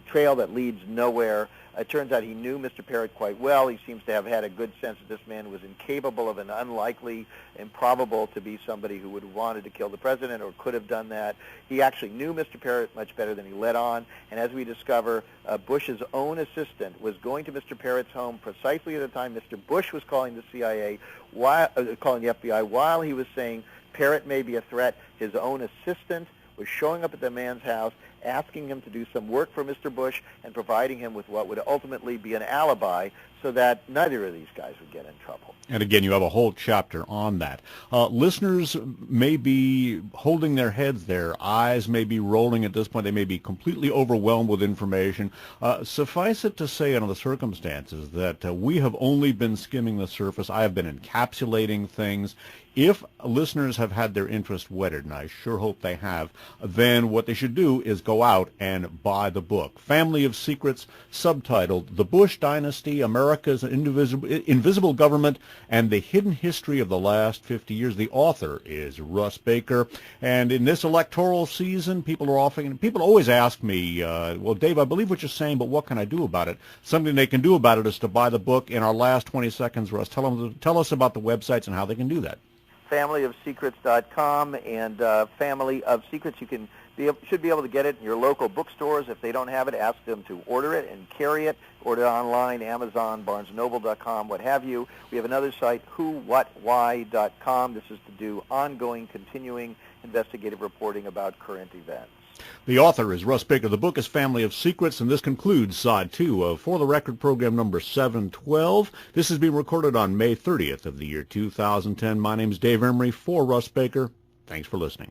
trail that leads nowhere. It turns out he knew Mr. Parrott quite well. He seems to have had a good sense that this man was incapable of an unlikely, improbable to be somebody who would have wanted to kill the president or could have done that. He actually knew Mr. Parrott much better than he let on. And as we discover, Bush's own assistant was going to Mr. Parrott's home precisely at the time Mr. Bush was calling the CIA, calling the FBI, while he was saying Parrott may be a threat. His own assistant was showing up at the man's house, asking him to do some work for Mr. Bush and providing him with what would ultimately be an alibi so that neither of these guys would get in trouble. And again, you have a whole chapter on that. Listeners may be holding their heads, their eyes may be rolling at this point. They may be completely overwhelmed with information. Suffice it to say, under the circumstances, that we have only been skimming the surface. I have been encapsulating things. If listeners have had their interest whetted, and I sure hope they have, then what they should do is go out and buy the book. Family of Secrets, subtitled The Bush Dynasty, America's Invisible Government, and the Hidden History of the Last 50 Years. The author is Russ Baker. And in this electoral season, people always ask me, well, Dave, I believe what you're saying, but what can I do about it? Something they can do about it is to buy the book. In our last 20 seconds, Russ, tell us about the websites and how they can do that. FamilyofSecrets.com and Family of Secrets. You should be able to get it in your local bookstores. If they don't have it, ask them to order it and carry it. Order it online, Amazon, BarnesandNoble.com, what have you. We have another site, whowhatwhy.com. This is to do ongoing, continuing investigative reporting about current events. The author is Russ Baker. The book is Family of Secrets, and this concludes Side 2 of For the Record program number 712. This has been recorded on May 30th of the year 2010. My name is Dave Emory for Russ Baker. Thanks for listening.